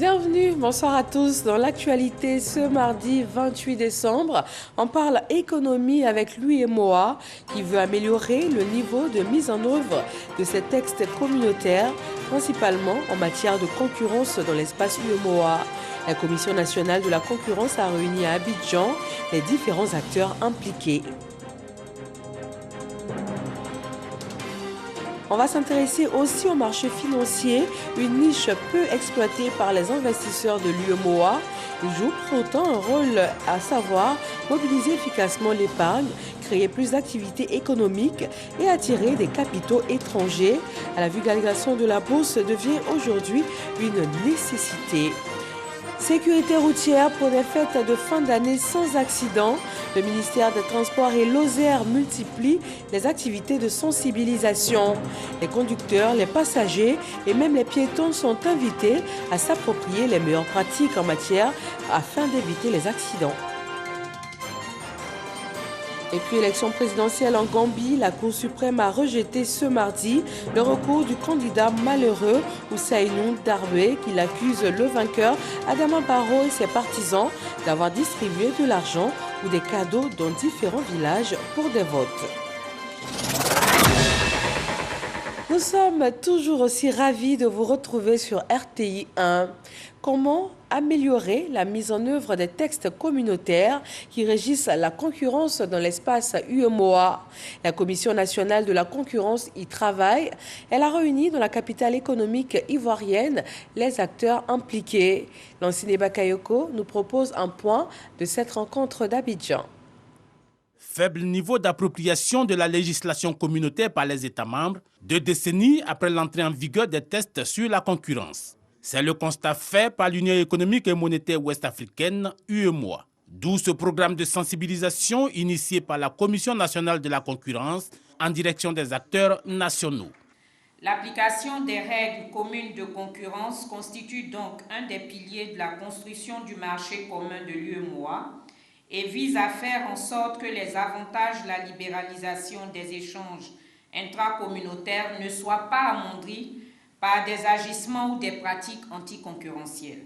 Bienvenue, bonsoir à tous. Dans l'actualité ce mardi 28 décembre, on parle économie avec l'UEMOA qui veut améliorer le niveau de mise en œuvre de ces textes communautaires, principalement en matière de concurrence dans l'espace UEMOA. La Commission nationale de la concurrence a réuni à Abidjan les différents acteurs impliqués. On va s'intéresser aussi au marché financier, une niche peu exploitée par les investisseurs de l'UEMOA. Il joue pourtant un rôle à savoir mobiliser efficacement l'épargne, créer plus d'activités économiques et attirer des capitaux étrangers. À la vulgarisation de la bourse devient aujourd'hui une nécessité. Sécurité routière pour des fêtes de fin d'année sans accident. Le ministère des Transports et l'OSER multiplient les activités de sensibilisation. Les conducteurs, les passagers et même les piétons sont invités à s'approprier les meilleures pratiques en matière afin d'éviter les accidents. Et puis élection présidentielle en Gambie, la Cour suprême a rejeté ce mardi le recours du candidat malheureux Ousseynou Darbé qui accuse le vainqueur Adama Barrow et ses partisans d'avoir distribué de l'argent ou des cadeaux dans différents villages pour des votes. Nous sommes toujours aussi ravis de vous retrouver sur RTI 1. Comment améliorer la mise en œuvre des textes communautaires qui régissent la concurrence dans l'espace UEMOA? La Commission nationale de la concurrence y travaille. Elle a réuni dans la capitale économique ivoirienne les acteurs impliqués. Lansine Bakayoko nous propose un point de cette rencontre d'Abidjan. Faible niveau d'appropriation de la législation communautaire par les États membres, 2 décennies après l'entrée en vigueur des tests sur la concurrence. C'est le constat fait par l'Union économique et monétaire ouest-africaine, UEMOA. D'où ce programme de sensibilisation initié par la Commission nationale de la concurrence en direction des acteurs nationaux. L'application des règles communes de concurrence constitue donc un des piliers de la construction du marché commun de l'UEMOA et vise à faire en sorte que les avantages de la libéralisation des échanges intracommunautaires ne soient pas amoindris par des agissements ou des pratiques anticoncurrentielles.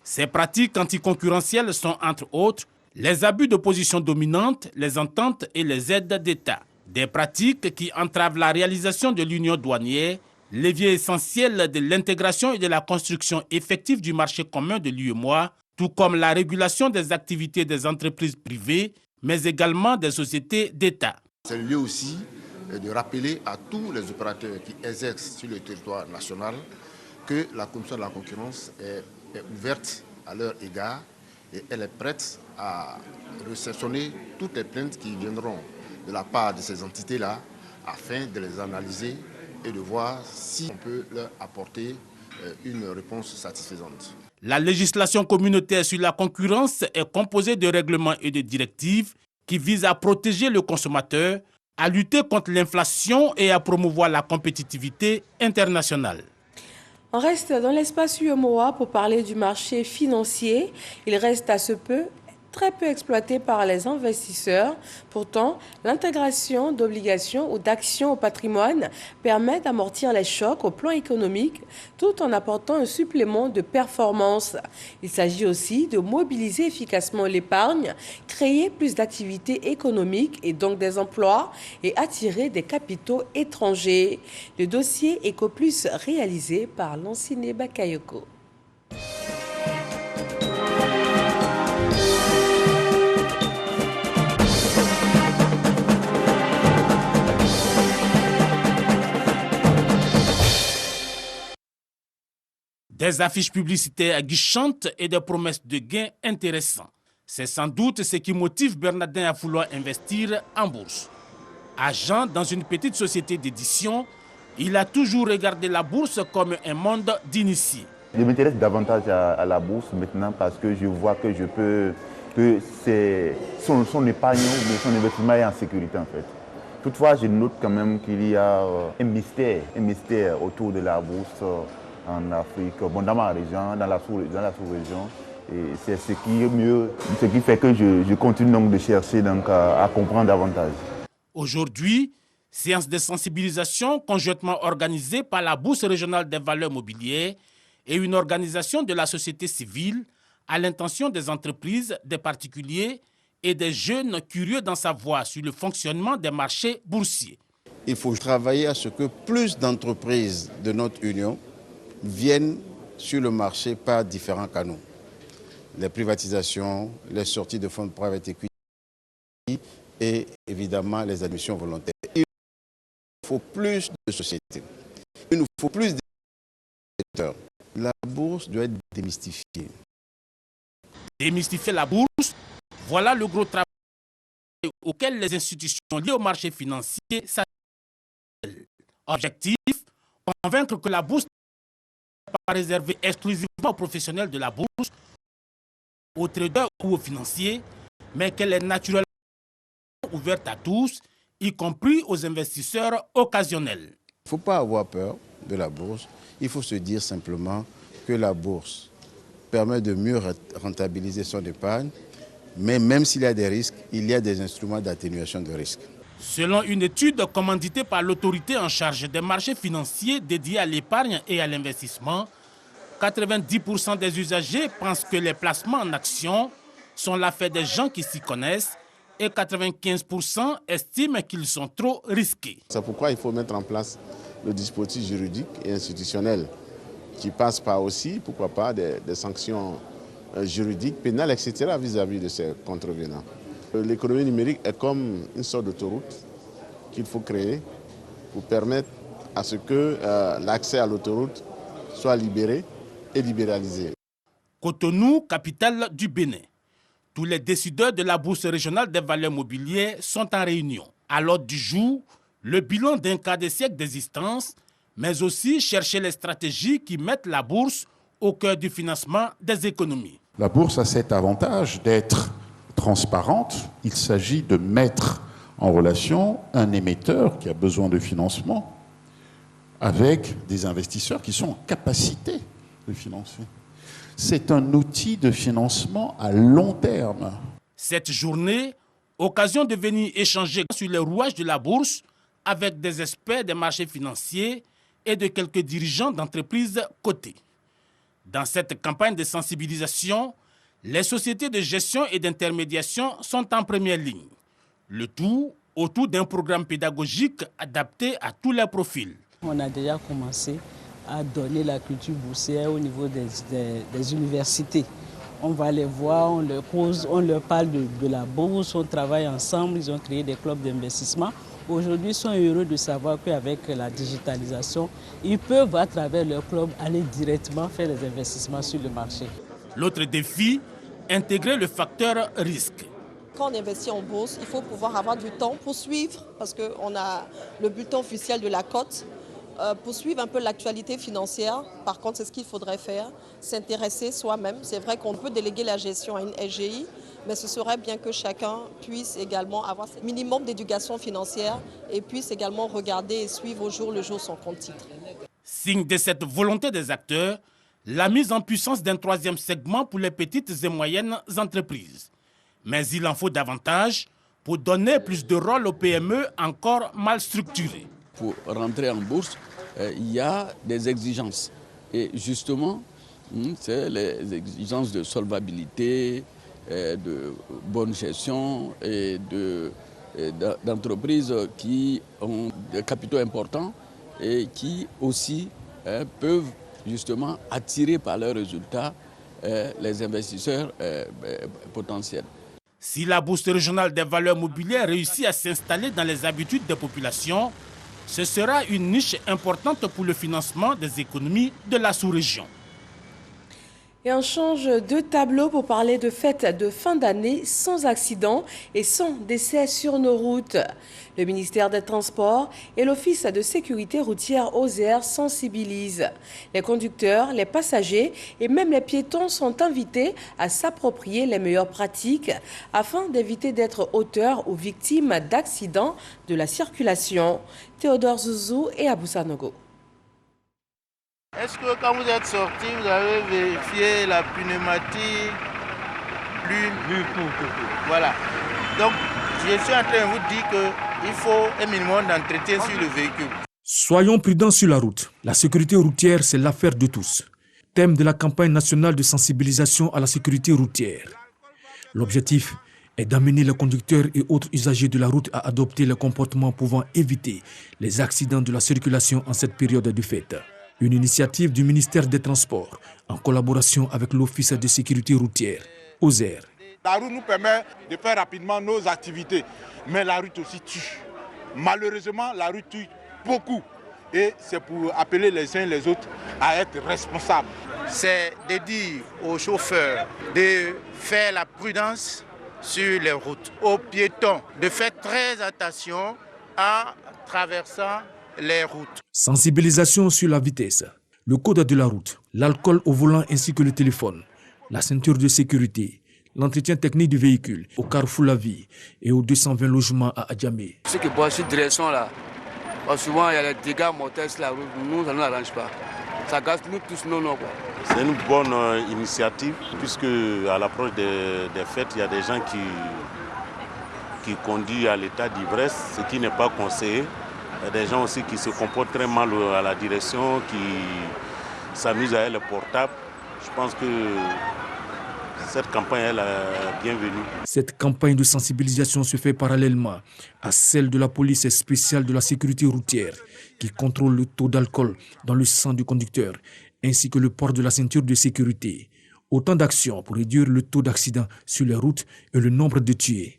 Ces pratiques anticoncurrentielles sont, entre autres, les abus de position dominante, les ententes et les aides d'État. Des pratiques qui entravent la réalisation de l'union douanière, levier essentiel de l'intégration et de la construction effective du marché commun de l'UEMOA, tout comme la régulation des activités des entreprises privées, mais également des sociétés d'État. C'est le lieu aussi de rappeler à tous les opérateurs qui exercent sur le territoire national que la Commission de la concurrence est ouverte à leur égard et elle est prête à réceptionner toutes les plaintes qui viendront de la part de ces entités-là afin de les analyser et de voir si on peut leur apporter une réponse satisfaisante. La législation communautaire sur la concurrence est composée de règlements et de directives qui visent à protéger le consommateur, à lutter contre l'inflation et à promouvoir la compétitivité internationale. On reste dans l'espace UEMOA pour parler du marché financier. Il reste à ce peu très peu exploité par les investisseurs. Pourtant, l'intégration d'obligations ou d'actions au patrimoine permet d'amortir les chocs au plan économique tout en apportant un supplément de performance. Il s'agit aussi de mobiliser efficacement l'épargne, créer plus d'activités économiques et donc des emplois et attirer des capitaux étrangers. Le dossier EcoPlus réalisé par Lansine Bakayoko. Des affiches publicitaires aguichantes et des promesses de gains intéressants. C'est sans doute ce qui motive Bernardin à vouloir investir en bourse. Agent dans une petite société d'édition, il a toujours regardé la bourse comme un monde d'initiés. Je m'intéresse davantage à la bourse maintenant parce que je vois que son épargne ou son investissement est en sécurité en fait. Toutefois, je note quand même qu'il y a un mystère autour de la bourse en Afrique, dans ma région, dans la sous-région. Et c'est ce qui fait que je continue donc de chercher à comprendre davantage. Aujourd'hui, séance de sensibilisation conjointement organisée par la Bourse régionale des valeurs mobilières et une organisation de la société civile à l'intention des entreprises, des particuliers et des jeunes curieux d'en savoir sur le fonctionnement des marchés boursiers. Il faut travailler à ce que plus d'entreprises de notre union viennent sur le marché par différents canaux. Les privatisations, les sorties de fonds de private equity et évidemment les admissions volontaires. Il faut plus de sociétés. Il nous faut plus d'acteurs. La bourse doit être démystifiée. Démystifier la bourse, voilà le gros travail auquel les institutions liées au marché financier s'attellent. Objectif, convaincre que la bourse n'est pas réservée exclusivement aux professionnels de la bourse, aux traders ou aux financiers, mais qu'elle est naturellement ouverte à tous, y compris aux investisseurs occasionnels. Il ne faut pas avoir peur de la bourse. Il faut se dire simplement que la bourse permet de mieux rentabiliser son épargne, mais même s'il y a des risques, il y a des instruments d'atténuation de risques. Selon une étude commanditée par l'autorité en charge des marchés financiers dédiés à l'épargne et à l'investissement, 90% des usagers pensent que les placements en actions sont l'affaire des gens qui s'y connaissent et 95% estiment qu'ils sont trop risqués. C'est pourquoi il faut mettre en place le dispositif juridique et institutionnel qui passe par aussi, pourquoi pas, des sanctions juridiques, pénales, etc. vis-à-vis de ces contrevenants. L'économie numérique est comme une sorte d'autoroute qu'il faut créer pour permettre à ce que l'accès à l'autoroute soit libéré et libéralisé. Cotonou, capitale du Bénin. Tous les décideurs de la Bourse régionale des valeurs mobilières sont en réunion. À l'ordre du jour, le bilan d'un quart de siècle d'existence, mais aussi chercher les stratégies qui mettent la bourse au cœur du financement des économies. La bourse a cet avantage d'être transparente. Il s'agit de mettre en relation un émetteur qui a besoin de financement avec des investisseurs qui sont en capacité de financer. C'est un outil de financement à long terme. Cette journée, occasion de venir échanger sur les rouages de la bourse avec des experts des marchés financiers et de quelques dirigeants d'entreprises cotées. Dans cette campagne de sensibilisation, les sociétés de gestion et d'intermédiation sont en première ligne. Le tout autour d'un programme pédagogique adapté à tous les profils. On a déjà commencé à donner la culture boursière au niveau des universités. On va les voir, on leur pose, on leur parle de la bourse, on travaille ensemble, ils ont créé des clubs d'investissement. Aujourd'hui, ils sont heureux de savoir qu'avec la digitalisation, ils peuvent, à travers leur club, aller directement faire des investissements sur le marché. L'autre défi, intégrer le facteur risque. Quand on investit en bourse, il faut pouvoir avoir du temps pour suivre, parce qu'on a le bulletin officiel de la cote, pour suivre un peu l'actualité financière. Par contre, c'est ce qu'il faudrait faire, s'intéresser soi-même. C'est vrai qu'on peut déléguer la gestion à une SGI, mais ce serait bien que chacun puisse également avoir un minimum d'éducation financière et puisse également regarder et suivre au jour le jour son compte titre. Signe de cette volonté des acteurs, la mise en puissance d'un troisième segment pour les petites et moyennes entreprises. Mais il en faut davantage pour donner plus de rôle aux PME encore mal structurées. Pour rentrer en bourse, il y a des exigences. Et justement, c'est les exigences de solvabilité, de bonne gestion et d'entreprises qui ont des capitaux importants et qui aussi peuvent justement attirer par leurs résultats les investisseurs potentiels. Si la bourse régionale des valeurs mobilières réussit à s'installer dans les habitudes des populations, ce sera une niche importante pour le financement des économies de la sous-région. Et on change de tableau pour parler de fêtes de fin d'année sans accident et sans décès sur nos routes. Le ministère des Transports et l'Office de sécurité routière OSER sensibilisent. Les conducteurs, les passagers et même les piétons sont invités à s'approprier les meilleures pratiques afin d'éviter d'être auteurs ou victimes d'accidents de la circulation. Théodore Zouzou et Aboussa Nogo. Est-ce que quand vous êtes sorti, vous avez vérifié la pneumatique, l'huile? Voilà. Donc, je suis en train de vous dire qu'il faut un minimum d'entretien sur le véhicule. Soyons prudents sur la route. La sécurité routière, c'est l'affaire de tous. thème de la campagne nationale de sensibilisation à la sécurité routière. L'objectif est d'amener les conducteurs et autres usagers de la route à adopter les comportements pouvant éviter les accidents de la circulation en cette période de fête. Une initiative du ministère des Transports en collaboration avec l'Office de sécurité routière, OSER. La route nous permet de faire rapidement nos activités, mais la route aussi tue. Malheureusement, la route tue beaucoup. Et c'est pour appeler les uns et les autres à être responsables. C'est de dire aux chauffeurs de faire la prudence sur les routes, aux piétons de faire très attention en traversant les routes. Sensibilisation sur la vitesse, le code de la route, l'alcool au volant ainsi que le téléphone, la ceinture de sécurité, l'entretien technique du véhicule au Carrefour La Vie et aux 220 logements à Adjamé. Ce qui est cette direction-là, souvent il y a des dégâts mortels sur la route, nous ça ne nous arrange pas. Ça gâche nous tous non. C'est une bonne initiative puisque à l'approche des fêtes, il y a des gens qui conduisent à l'état d'ivresse, ce qui n'est pas conseillé. Il y a des gens aussi qui se comportent très mal à la direction, qui s'amusent à être portables. Je pense que cette campagne est la bienvenue. Cette campagne de sensibilisation se fait parallèlement à celle de la police spéciale de la sécurité routière qui contrôle le taux d'alcool dans le sang du conducteur ainsi que le port de la ceinture de sécurité. Autant d'actions pour réduire le taux d'accidents sur les routes et le nombre de tués.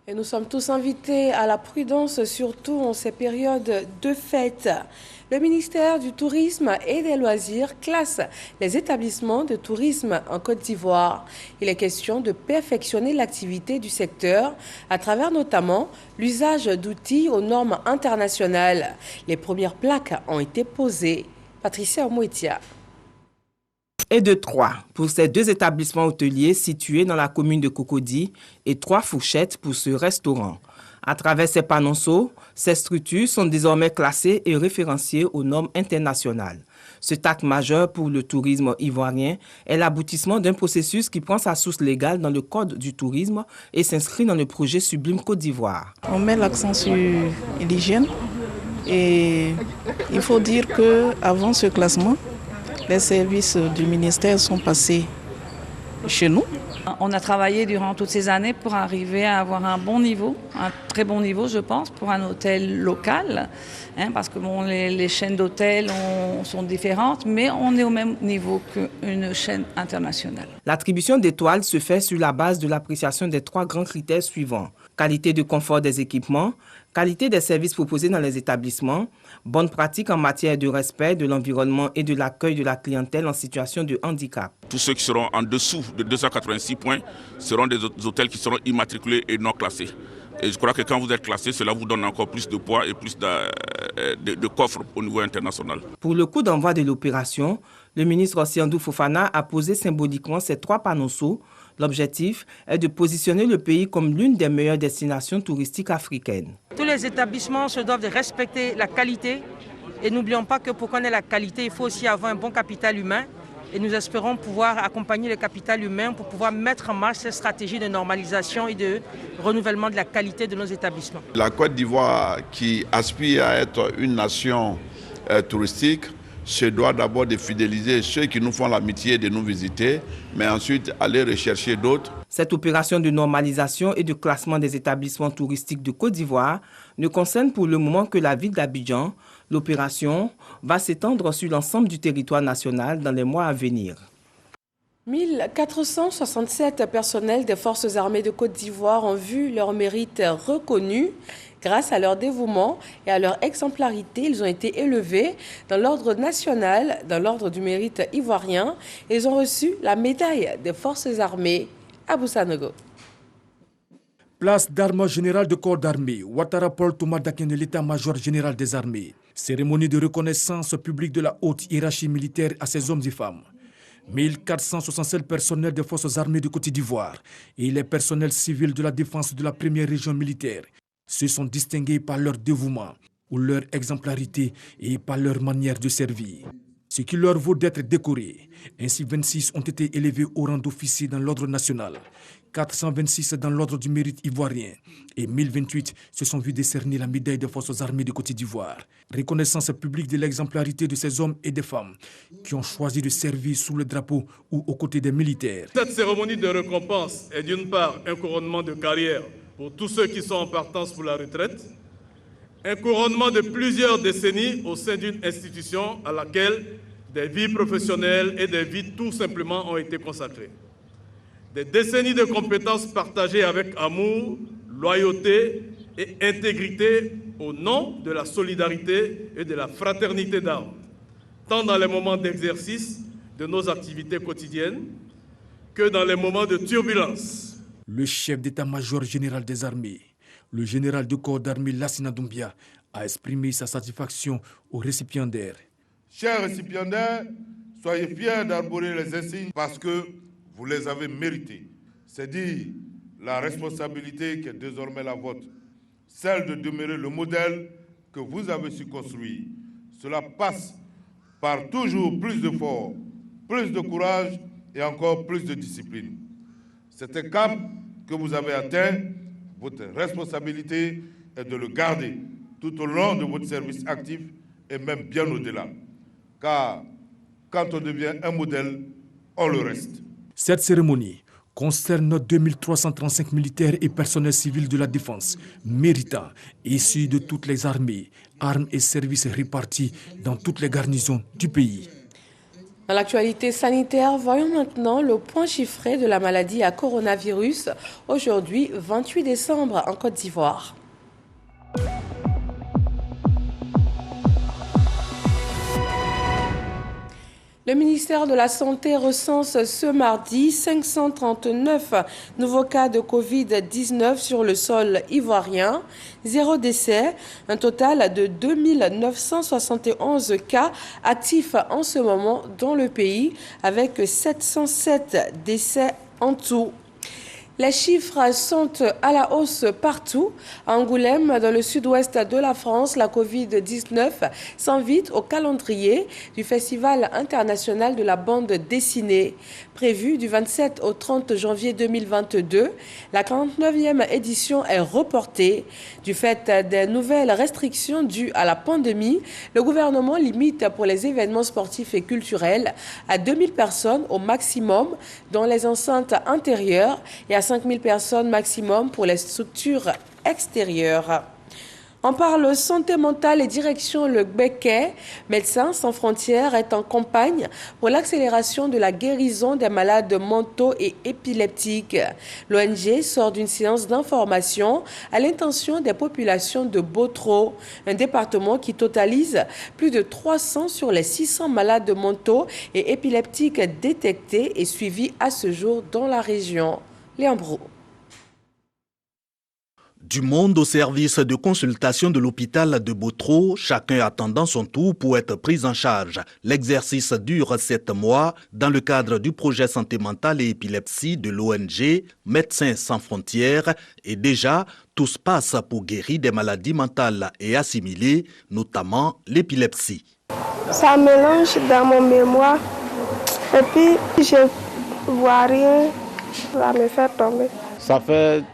Et nous sommes tous invités à la prudence, surtout en ces périodes de fête. Le ministère du Tourisme et des Loisirs classe les établissements de tourisme en Côte d'Ivoire. Il est question de perfectionner l'activité du secteur à travers notamment l'usage d'outils aux normes internationales. Les premières plaques ont été posées. Patricia Omoitia. Et de 3 pour ces 2 établissements hôteliers situés dans la commune de Cocody et 3 fourchettes pour ce restaurant. À travers ces panonceaux, ces structures sont désormais classées et référenciées aux normes internationales. Ce acte majeur pour le tourisme ivoirien est l'aboutissement d'un processus qui prend sa source légale dans le Code du tourisme et s'inscrit dans le projet Sublime Côte d'Ivoire. On met l'accent sur l'hygiène et il faut dire qu'avant ce classement, les services du ministère sont passés chez nous. On a travaillé durant toutes ces années pour arriver à avoir un bon niveau, un très bon niveau je pense, pour un hôtel local. Parce que les chaînes d'hôtels sont différentes, mais on est au même niveau qu'une chaîne internationale. L'attribution d'étoiles se fait sur la base de l'appréciation des 3 grands critères suivants. Qualité de confort des équipements, qualité des services proposés dans les établissements, bonne pratique en matière de respect de l'environnement et de l'accueil de la clientèle en situation de handicap. Tous ceux qui seront en dessous de 286 points seront des hôtels qui seront immatriculés et non classés. Et je crois que quand vous êtes classé, cela vous donne encore plus de poids et plus de coffres au niveau international. Pour le coup d'envoi de l'opération, le ministre Siandou Fofana a posé symboliquement ces 3 panonceaux. L'objectif est de positionner le pays comme l'une des meilleures destinations touristiques africaines. Tous les établissements se doivent de respecter la qualité et n'oublions pas que pour connaître la qualité, il faut aussi avoir un bon capital humain. Et nous espérons pouvoir accompagner le capital humain pour pouvoir mettre en marche cette stratégie de normalisation et de renouvellement de la qualité de nos établissements. La Côte d'Ivoire, qui aspire à être une nation touristique, se doit d'abord de fidéliser ceux qui nous font l'amitié de nous visiter, mais ensuite aller rechercher d'autres. Cette opération de normalisation et de classement des établissements touristiques de Côte d'Ivoire ne concerne pour le moment que la ville d'Abidjan. L'opération va s'étendre sur l'ensemble du territoire national dans les mois à venir. 1467 personnels des forces armées de Côte d'Ivoire ont vu leur mérite reconnu. Grâce à leur dévouement et à leur exemplarité, ils ont été élevés dans l'ordre national, dans l'ordre du mérite ivoirien. Ils ont reçu la médaille des forces armées à Boussanogo. Place d'armes générales de corps d'armée, Ouattara Paul Thomas Dakin de l'état-major général des armées. Cérémonie de reconnaissance publique de la haute hiérarchie militaire à ces hommes et femmes. 1467 personnels des forces armées de Côte d'Ivoire et les personnels civils de la défense de la première région militaire se sont distingués par leur dévouement ou leur exemplarité et par leur manière de servir. ce qui leur vaut d'être décorés. Ainsi, 26 ont été élevés au rang d'officier dans l'ordre national, 426 dans l'ordre du mérite ivoirien et 1028 se sont vus décerner la médaille des forces armées de Côte d'Ivoire. Reconnaissance publique de l'exemplarité de ces hommes et des femmes qui ont choisi de servir sous le drapeau ou aux côtés des militaires. Cette cérémonie de récompense est d'une part un couronnement de carrière pour tous ceux qui sont en partance pour la retraite, un couronnement de plusieurs décennies au sein d'une institution à laquelle des vies professionnelles et des vies tout simplement ont été consacrées. Des décennies de compétences partagées avec amour, loyauté et intégrité au nom de la solidarité et de la fraternité d'armes, tant dans les moments d'exercice de nos activités quotidiennes que dans les moments de turbulence. Le chef d'état-major général des armées, le général de corps d'armée Lassina Doumbia, a exprimé sa satisfaction aux récipiendaires. Chers récipiendaires, soyez fiers d'arborer les insignes parce que vous les avez mérités. C'est dire la responsabilité qui est désormais la vôtre, celle de demeurer le modèle que vous avez su construire. Cela passe par toujours plus d'efforts, plus de courage et encore plus de discipline. C'est un cap que vous avez atteint. Votre responsabilité est de le garder tout au long de votre service actif et même bien au-delà. Car quand on devient un modèle, on le reste. Cette cérémonie concerne 2335 militaires et personnels civils de la défense, méritants, issus de toutes les armées, armes et services répartis dans toutes les garnisons du pays. Dans l'actualité sanitaire, voyons maintenant le point chiffré de la maladie à coronavirus, aujourd'hui 28 décembre en Côte d'Ivoire. Le ministère de la Santé recense ce mardi 539 nouveaux cas de Covid-19 sur le sol ivoirien, 0 décès, un total de 2971 cas actifs en ce moment dans le pays, avec 707 décès en tout. Les chiffres sont à la hausse partout. À Angoulême, dans le sud-ouest de la France, la Covid-19 s'invite au calendrier du Festival international de la bande dessinée. Prévu du 27 au 30 janvier 2022, la 49e édition est reportée. Du fait des nouvelles restrictions dues à la pandémie, le gouvernement limite pour les événements sportifs et culturels à 2000 personnes au maximum dans les enceintes intérieures et à 5000 personnes maximum pour les structures extérieures. On parle santé mentale et direction Le Gbeke. Médecins sans frontières est en campagne pour l'accélération de la guérison des malades mentaux et épileptiques. L'ONG sort d'une séance d'information à l'intention des populations de Botro, un département qui totalise plus de 300 sur les 600 malades mentaux et épileptiques détectés et suivis à ce jour dans la région. Léon Brou. Du monde au service de consultation de l'hôpital de Botro, chacun attendant son tour pour être pris en charge. L'exercice dure 7 mois dans le cadre du projet santé mentale et épilepsie de l'ONG Médecins sans frontières et déjà tout se passe pour guérir des maladies mentales et assimilées, notamment l'épilepsie. Ça mélange dans mon mémoire et puis je ne vois rien, ça me fait tomber. Ça fait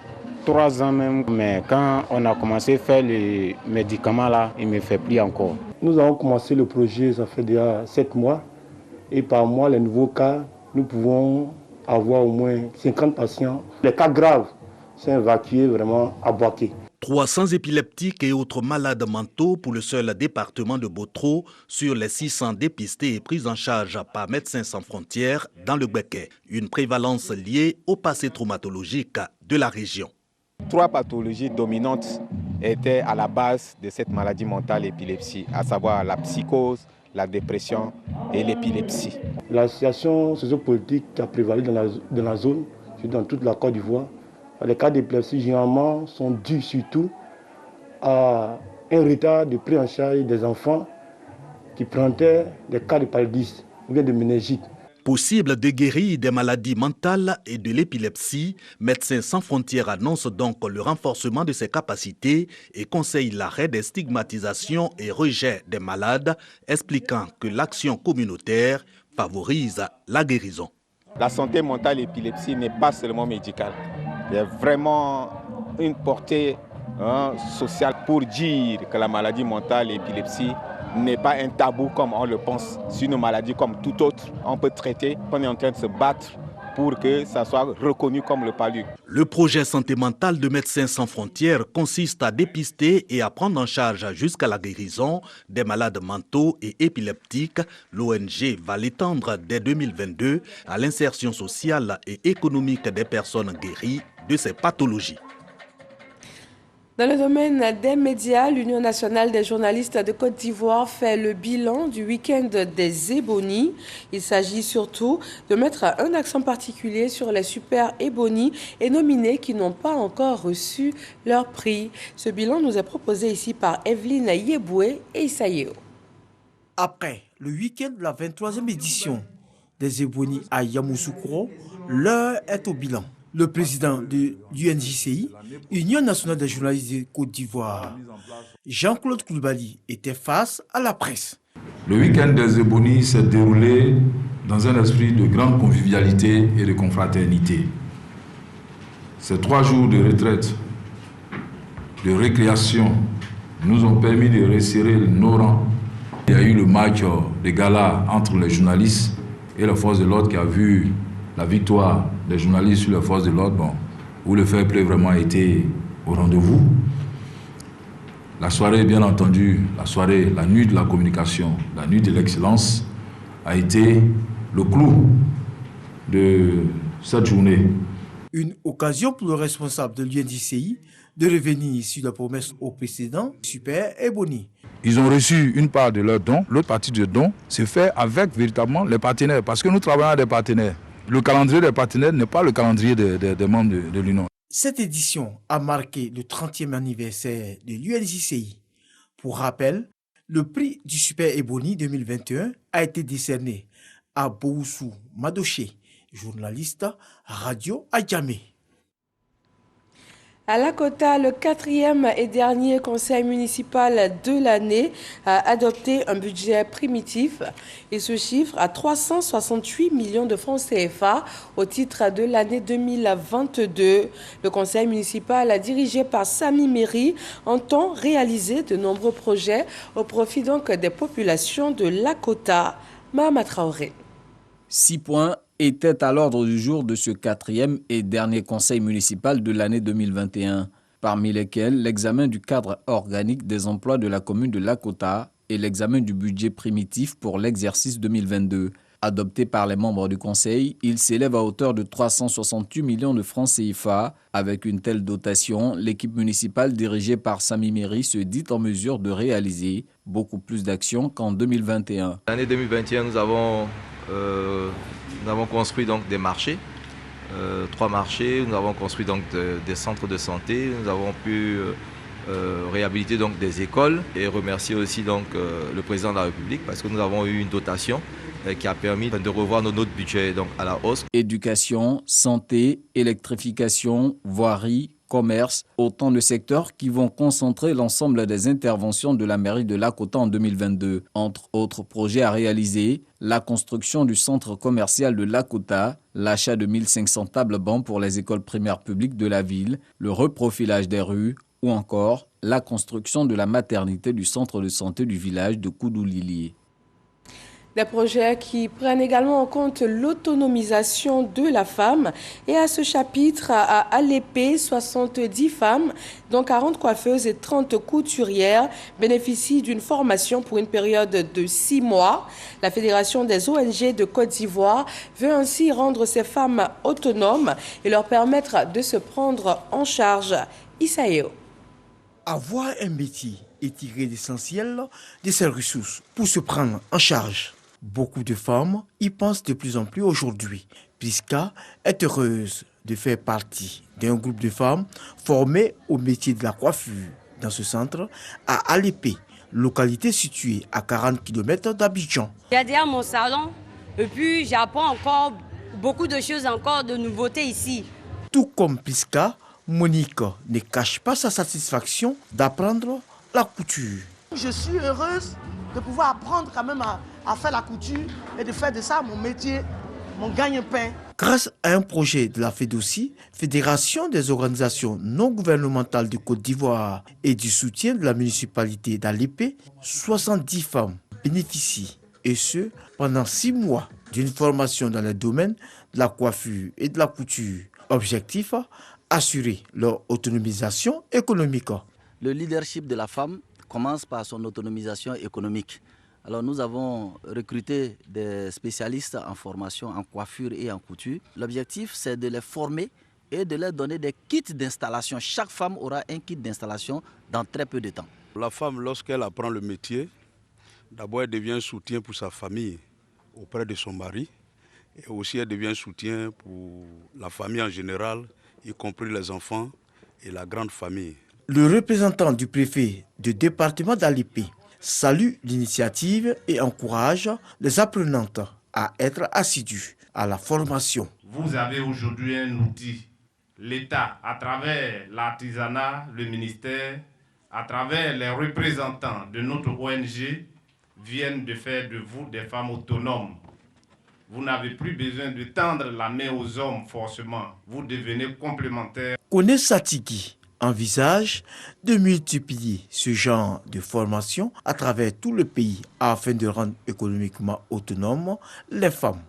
3 ans même, mais quand on a commencé à faire les médicaments là, il ne me fait plus encore. Nous avons commencé le projet, ça fait déjà 7 mois. Et par mois, les nouveaux cas, nous pouvons avoir au moins 50 patients. Les cas graves sont évacués vraiment à Boaké. 300 épileptiques et autres malades mentaux pour le seul département de Botro sur les 600 dépistés et pris en charge par Médecins sans frontières dans le Gbeke. Une prévalence liée au passé traumatologique de la région. 3 pathologies dominantes étaient à la base de cette maladie mentale épilepsie, à savoir la psychose, la dépression et l'épilepsie. La situation sociopolitique qui a prévalu dans la zone, dans toute la Côte d'Ivoire, les cas d'épilepsie généralement sont dus surtout à un retard de prise en charge des enfants qui prenaient des cas de paludisme ou bien de méningite. Possible de guérir des maladies mentales et de l'épilepsie, Médecins sans frontières annonce donc le renforcement de ses capacités et conseille l'arrêt des stigmatisations et rejets des malades, expliquant que l'action communautaire favorise la guérison. La santé mentale et l'épilepsie n'est pas seulement médicale. Il y a vraiment une portée sociale pour dire que la maladie mentale et l'épilepsie n'est pas un tabou comme on le pense. C'est une maladie comme toute autre. On peut traiter, on est en train de se battre pour que ça soit reconnu comme le palud. Le projet santé mentale de Médecins sans frontières consiste à dépister et à prendre en charge jusqu'à la guérison des malades mentaux et épileptiques. L'ONG va l'étendre dès 2022 à l'insertion sociale et économique des personnes guéries de ces pathologies. Dans le domaine des médias, l'Union nationale des journalistes de Côte d'Ivoire fait le bilan du week-end des Ebonies. Il s'agit surtout de mettre un accent particulier sur les super Ebonies et nominés qui n'ont pas encore reçu leur prix. Ce bilan nous est proposé ici par Evelyne Yeboué et Isaïo. Après le week-end de la 23e édition des Ebonies à Yamoussoukro, l'heure est au bilan. Le président de l'UNJCI, Union nationale des journalistes de Côte d'Ivoire, Jean-Claude Koulibaly, était face à la presse. Le week-end des Ebonies s'est déroulé dans un esprit de grande convivialité et de confraternité. Ces 3 jours de retraite, de récréation, nous ont permis de resserrer nos rangs. Il y a eu le match de gala entre les journalistes et les forces de l'ordre qui a vu la victoire des journalistes sur les forces de l'ordre, où le fair play vraiment a été au rendez-vous. La soirée, bien entendu, la nuit de la communication, la nuit de l'excellence, a été le clou de cette journée. Une occasion pour le responsable de l'UNJCI de revenir sur la promesse au précédent Super Ebony. Ils ont reçu une part de leurs dons, l'autre partie de dons se fait avec véritablement les partenaires, parce que nous travaillons avec des partenaires. Le calendrier des partenaires n'est pas le calendrier des membres de l'Union. Cette édition a marqué le 30e anniversaire de l'UNJCI. Pour rappel, le prix du Super Ebony 2021 a été décerné à Boussou Madoché, journaliste radio à Djamé. À Lakota, le 4e et dernier conseil municipal de l'année a adopté un budget primitif. Il se chiffre à 368 millions de francs CFA au titre de l'année 2022. Le conseil municipal, dirigé par Sami Méry, entend réaliser de nombreux projets au profit donc des populations de Lakota. Mahama Traoré. 6 points étaient à l'ordre du jour de ce 4e et dernier conseil municipal de l'année 2021, parmi lesquels l'examen du cadre organique des emplois de la commune de Lakota et l'examen du budget primitif pour l'exercice 2022. Adopté par les membres du conseil, il s'élève à hauteur de 368 millions de francs CFA. Avec une telle dotation, l'équipe municipale dirigée par Sami Méry se dit en mesure de réaliser beaucoup plus d'actions qu'en 2021. L'année 2021, nous avons construit donc des marchés, 3 marchés, nous avons construit donc des centres de santé, nous avons pu réhabiliter donc des écoles et remercier aussi donc le président de la République parce que nous avons eu une dotation qui a permis de revoir notre budget donc à la hausse. Éducation, santé, électrification, voirie, commerce, autant de secteurs qui vont concentrer l'ensemble des interventions de la mairie de Lakota en 2022. Entre autres projets à réaliser, la construction du centre commercial de Lakota, l'achat de 1500 tables bancs pour les écoles primaires publiques de la ville, le reprofilage des rues ou encore la construction de la maternité du centre de santé du village de Koudoulili. Des projets qui prennent également en compte l'autonomisation de la femme. Et à ce chapitre, à Alépé, 70 femmes, dont 40 coiffeuses et 30 couturières, bénéficient d'une formation pour une période de 6 mois. La Fédération des ONG de Côte d'Ivoire veut ainsi rendre ces femmes autonomes et leur permettre de se prendre en charge. Isaïo. Avoir un métier et tirer l'essentiel de ses ressources pour se prendre en charge. Beaucoup de femmes y pensent de plus en plus aujourd'hui. Priska est heureuse de faire partie d'un groupe de femmes formées au métier de la coiffure dans ce centre à Alépé, localité située à 40 km d'Abidjan. J'ai dit à mon salon, Et puis j'apprends encore beaucoup de choses, encore de nouveautés ici. Tout comme Pliska, Monique ne cache pas sa satisfaction d'apprendre la couture. Je suis heureuse de pouvoir apprendre quand même à faire la couture et de faire de ça mon métier, mon gagne-pain. Grâce à un projet de la FEDOCI, Fédération des organisations non gouvernementales de Côte d'Ivoire, et du soutien de la municipalité d'Alépé, 70 femmes bénéficient, et ce, pendant 6 mois, d'une formation dans les domaines de la coiffure et de la couture. Objectif, assurer leur autonomisation économique. Le leadership de la femme commence par son autonomisation économique. Alors nous avons recruté des spécialistes en formation en coiffure et en couture. L'objectif, c'est de les former et de leur donner des kits d'installation. Chaque femme aura un kit d'installation dans très peu de temps. La femme, lorsqu'elle apprend le métier, d'abord elle devient soutien pour sa famille auprès de son mari. Et aussi elle devient soutien pour la famille en général, y compris les enfants et la grande famille. Le représentant du préfet du département d'Alépé salue l'initiative et encourage les apprenantes à être assidues à la formation. Vous avez aujourd'hui un outil. L'État, à travers l'artisanat, le ministère, à travers les représentants de notre ONG, viennent de faire de vous des femmes autonomes. Vous n'avez plus besoin de tendre la main aux hommes forcément. Vous devenez complémentaires. Kone Satiki envisage de multiplier ce genre de formation à travers tout le pays afin de rendre économiquement autonomes les femmes.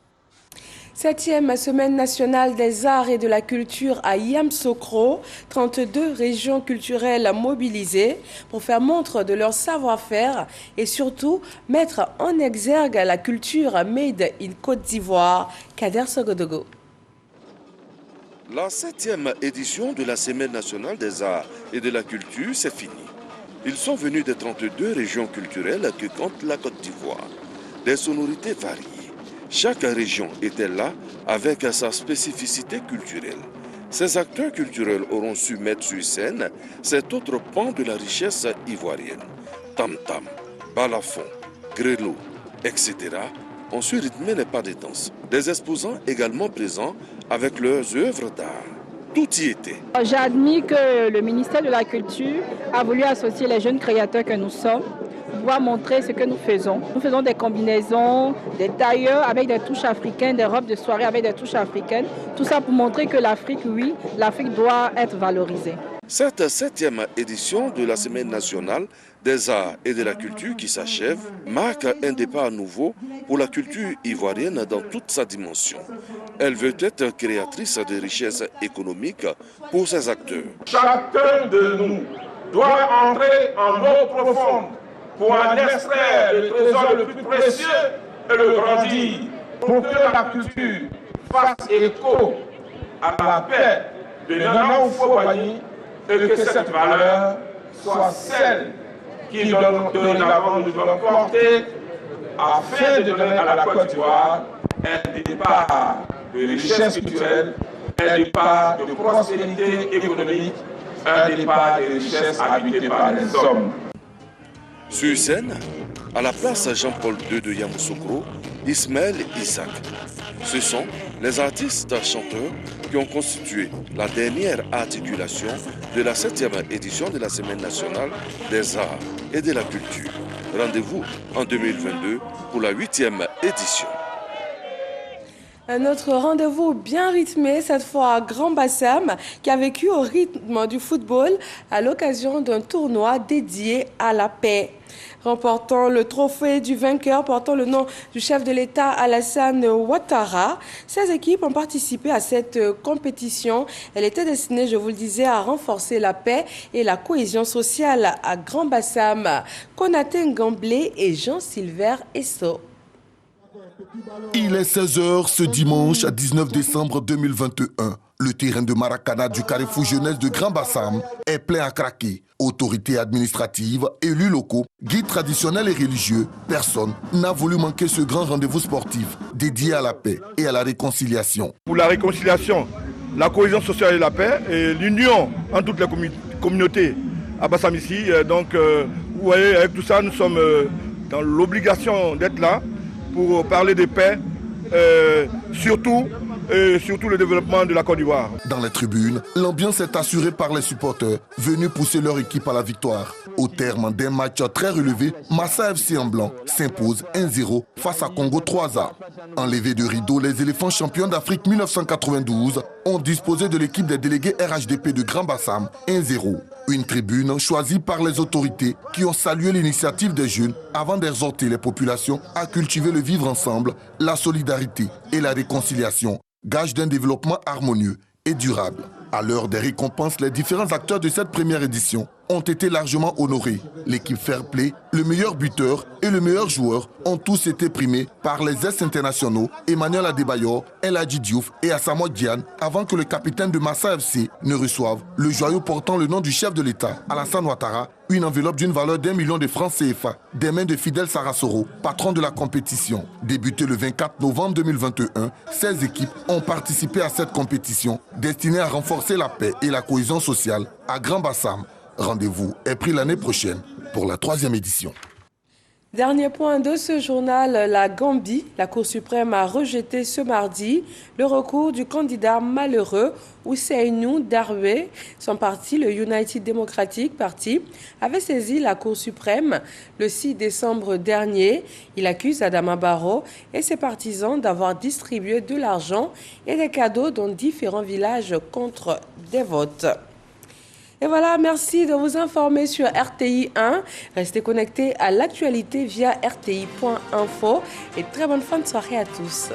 7e semaine nationale des arts et de la culture à Yamoussoukro, 32 régions culturelles mobilisées pour faire montre de leur savoir-faire et surtout mettre en exergue la culture made in Côte d'Ivoire. Kader Sogodogo. La 7e édition de la Semaine nationale des arts et de la culture, c'est fini. Ils sont venus des 32 régions culturelles que compte la Côte d'Ivoire. Des sonorités variées. Chaque région était là avec sa spécificité culturelle. Ces acteurs culturels auront su mettre sur scène cet autre pan de la richesse ivoirienne. Tam-tam, balafon, grelot, etc. ont su rythmer les pas des danses. Des exposants également présents avec leurs œuvres d'art. Tout y était. J'admire que le ministère de la Culture a voulu associer les jeunes créateurs que nous sommes, pouvoir montrer ce que nous faisons. Nous faisons des combinaisons, des tailleurs avec des touches africaines, des robes de soirée avec des touches africaines. Tout ça pour montrer que l'Afrique, oui, l'Afrique doit être valorisée. Cette 7e édition de la Semaine nationale des arts et de la culture qui s'achève marque un départ nouveau pour la culture ivoirienne dans toute sa dimension. Elle veut être créatrice de richesses économiques pour ses acteurs. Chacun de nous doit entrer en eau profonde pour en extraire le trésor le plus précieux et le grandir, pour que la culture fasse écho à la paix de Nana Oufo-Boigny et que cette valeur soit celle qui dorénavant nous devons porter afin de donner à la Côte d'Ivoire un départ de richesse culturelle, un départ de prospérité économique, un départ de richesse habitée par les hommes. Sur scène, à la place Jean-Paul II de Yamoussoukro, Ismaël Isaac. Ce sont les artistes chanteurs qui ont constitué la dernière articulation de la 7e édition de la Semaine nationale des arts et de la culture. Rendez-vous en 2022 pour la 8e édition. Un autre rendez-vous bien rythmé, cette fois à Grand Bassam, qui a vécu au rythme du football à l'occasion d'un tournoi dédié à la paix. Remportant le trophée du vainqueur portant le nom du chef de l'État Alassane Ouattara, 16 équipes ont participé à cette compétition. Elle était destinée, je vous le disais, à renforcer la paix et la cohésion sociale à Grand Bassam. Konaté Ngamblé et Jean-Sylvain Esso. Il est 16h ce dimanche 19 décembre 2021. Le terrain de Maracana du Carrefour Jeunesse de Grand Bassam est plein à craquer. Autorités administratives, élus locaux, guides traditionnels et religieux, personne n'a voulu manquer ce grand rendez-vous sportif dédié à la paix et à la réconciliation. Pour la réconciliation, la cohésion sociale et la paix et l'union entre toutes les communautés à Bassam ici. Donc, vous voyez, avec tout ça, nous sommes dans l'obligation d'être là pour parler de paix surtout le développement de la Côte d'Ivoire. Dans les tribunes, l'ambiance est assurée par les supporters venus pousser leur équipe à la victoire. Au terme d'un match très relevé, Massa FC en blanc s'impose 1-0 face à Congo 3-A. Enlevés de rideau, les éléphants champions d'Afrique 1992 ont disposé de l'équipe des délégués RHDP de Grand Bassam 1-0. Une tribune choisie par les autorités qui ont salué l'initiative des jeunes avant d'exhorter les populations à cultiver le vivre ensemble, la solidarité et la réconciliation, gage d'un développement harmonieux et durable. À l'heure des récompenses, les différents acteurs de cette première édition ont été largement honorés. L'équipe Fair Play, le meilleur buteur et le meilleur joueur ont tous été primés par les ex-internationaux Emmanuel Adebayor, El Hadji Diouf et Asamoah Gyan avant que le capitaine de Massa FC ne reçoive le joyau portant le nom du chef de l'État, Alassane Ouattara, une enveloppe d'une valeur d'1 million de francs CFA des mains de Fidel Sarasoro, patron de la compétition. Débuté le 24 novembre 2021, 16 équipes ont participé à cette compétition destinée à renforcer la paix et la cohésion sociale à Grand Bassam. Rendez-vous est pris l'année prochaine pour la 3e édition. Dernier point de ce journal, la Gambie. La Cour suprême a rejeté ce mardi le recours du candidat malheureux Ousseynou Darwe. Son parti, le United Democratic Party, avait saisi la Cour suprême le 6 décembre dernier. Il accuse Adama Barrow et ses partisans d'avoir distribué de l'argent et des cadeaux dans différents villages contre des votes. Et voilà, merci de vous informer sur RTI 1. Restez connectés à l'actualité via rti.info et très bonne fin de soirée à tous.